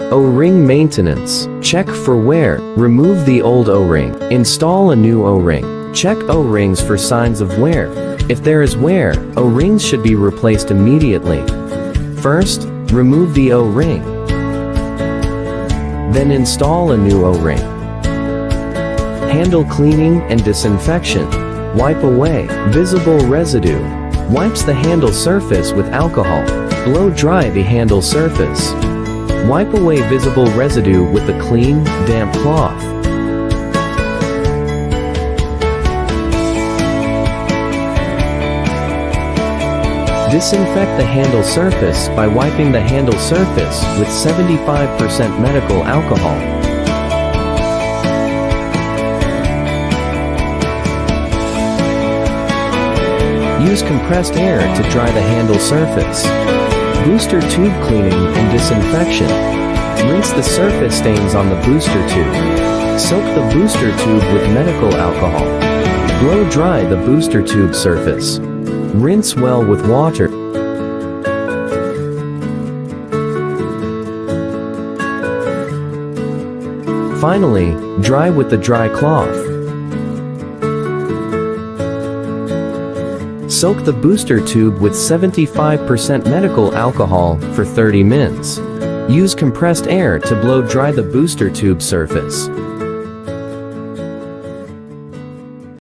O-ring maintenance. Check for wear. Remove the old O-ring. Install a new O-ring. Check O-rings for signs of wear. If there is wear, O-rings should be replaced immediately. First, remove the O-ring. Then install a new O-ring. Handle cleaning and disinfection. Wipe away visible residue. Wipes the handle surface with alcohol. Blow dry the handle surface. Wipe away visible residue with a clean, damp cloth. Disinfect the handle surface by wiping the handle surface with 75% medical alcohol. Use compressed air to dry the handle surface. Booster tube cleaning and disinfection. Rinse the surface stains on the booster tube. Soak the booster tube with medical alcohol. Blow dry the booster tube surface. Rinse well with water. Finally, dry with the dry cloth. Soak the booster tube with 75% medical alcohol for 30 minutes. Use compressed air to blow dry the booster tube surface.